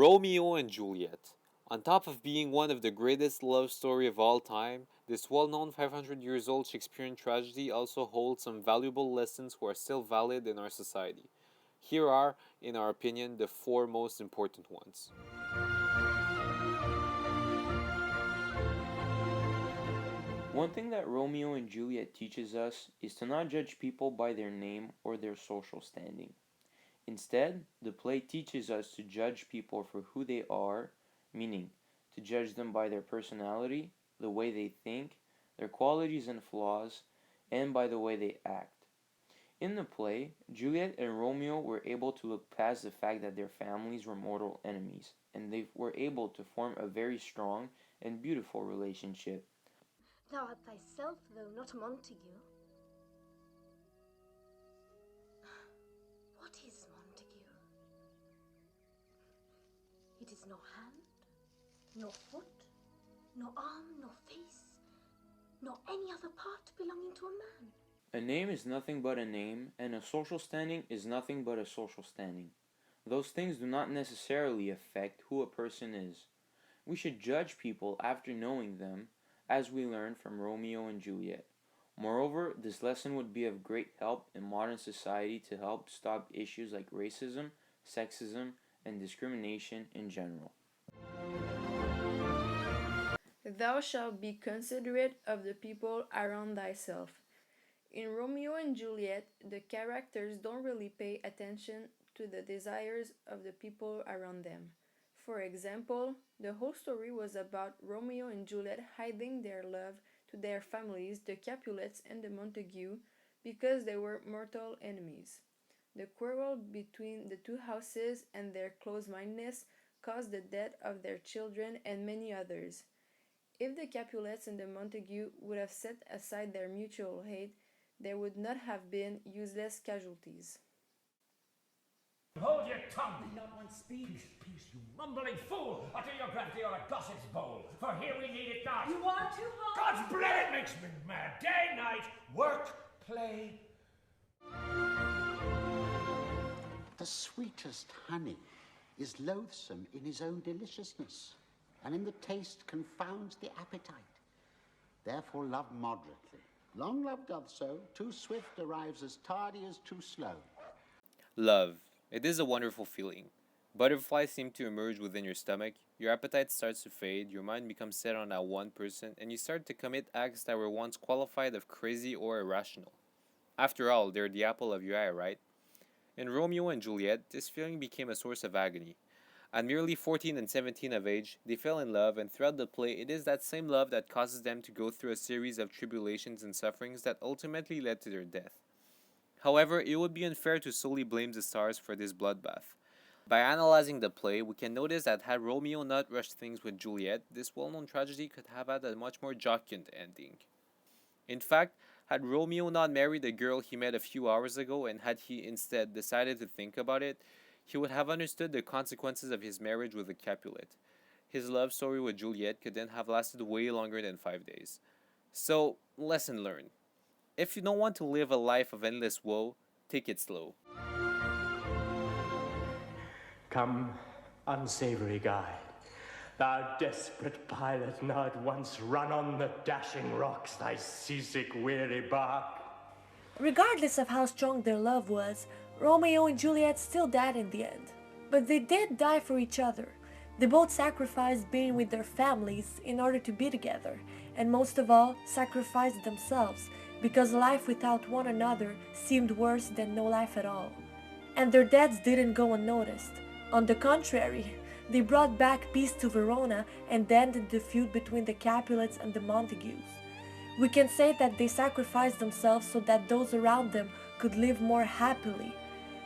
Romeo and Juliet. On top of being one of the greatest love story of all time, this well-known 500 years old Shakespearean tragedy also holds some valuable lessons who are still valid in our society. Here are, in our opinion, the four most important ones. One thing that Romeo and Juliet teaches us is to not judge people by their name or their social standing. Instead, the play teaches us to judge people for who they are, meaning to judge them by their personality, the way they think, their qualities and flaws, and by the way they act. In the play, Juliet and Romeo were able to look past the fact that their families were mortal enemies, and they were able to form a very strong and beautiful relationship. Thou art thyself, though not a Montague. What is Montague? It is no hand, nor foot, nor arm, nor face, nor any other part belonging to a man. A name is nothing but a name, and a social standing is nothing but a social standing. Those things do not necessarily affect who a person is. We should judge people after knowing them, as we learned from Romeo and Juliet. Moreover, this lesson would be of great help in modern society to help stop issues like racism, sexism, and discrimination in general. Thou shalt be considerate of the people around thyself. In Romeo and Juliet, the characters don't really pay attention to the desires of the people around them. For example, the whole story was about Romeo and Juliet hiding their love to their families, the Capulets and the Montague, because they were mortal enemies. The quarrel between the two houses and their close-mindedness caused the death of their children and many others. If the Capulets and the Montague would have set aside their mutual hate, there would not have been useless casualties. Hold your tongue! I not want speech. Peace, you mumbling fool! Utter your gravity or a gossip's bowl, for here we need it not. You are too hot. God's blood, it makes me mad. Day, night, work, play. The sweetest honey is loathsome in his own deliciousness, and in the taste confounds the appetite. Therefore love moderately. Long love doth so, too swift arrives as tardy as too slow. Love. It is a wonderful feeling. Butterflies seem to emerge within your stomach, your appetite starts to fade, your mind becomes set on that one person, and you start to commit acts that were once qualified of crazy or irrational. After all, they're the apple of your eye, right? In Romeo and Juliet, this feeling became a source of agony. At merely 14 and 17 of age, they fell in love, and throughout the play, it is that same love that causes them to go through a series of tribulations and sufferings that ultimately led to their death. However, it would be unfair to solely blame the stars for this bloodbath. By analyzing the play, we can notice that had Romeo not rushed things with Juliet, this well-known tragedy could have had a much more jocund ending. In fact, had Romeo not married the girl he met a few hours ago and had he instead decided to think about it, he would have understood the consequences of his marriage with a Capulet. His love story with Juliet could then have lasted way longer than 5 days. So, lesson learned. If you don't want to live a life of endless woe, take it slow. Come, unsavory guide, thou desperate pilot, not once run on the dashing rocks thy seasick weary bark. Regardless of how strong their love was, Romeo and Juliet still died in the end. But they did die for each other. They both sacrificed being with their families in order to be together, and most of all, sacrificed themselves, because life without one another seemed worse than no life at all. And their deaths didn't go unnoticed. On the contrary, they brought back peace to Verona and ended the feud between the Capulets and the Montagues. We can say that they sacrificed themselves so that those around them could live more happily.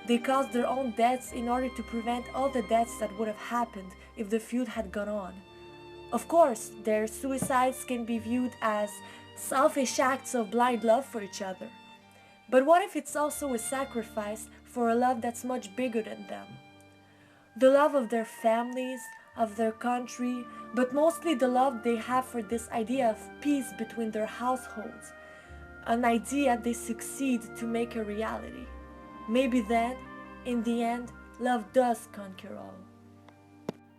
They caused their own deaths in order to prevent all the deaths that would have happened if the feud had gone on. Of course, their suicides can be viewed as selfish acts of blind love for each other. But what if it's also a sacrifice for a love that's much bigger than them? The love of their families, of their country, but mostly the love they have for this idea of peace between their households, an idea they succeed to make a reality. Maybe then, in the end, love does conquer all.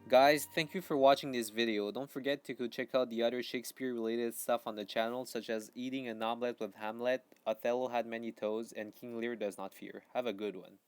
Guys, thank you for watching this video. Don't forget to go check out the other Shakespeare related stuff on the channel, such as Eating an Omelette with Hamlet, Othello Had Many Toes, and King Lear Does Not Fear. Have a good one.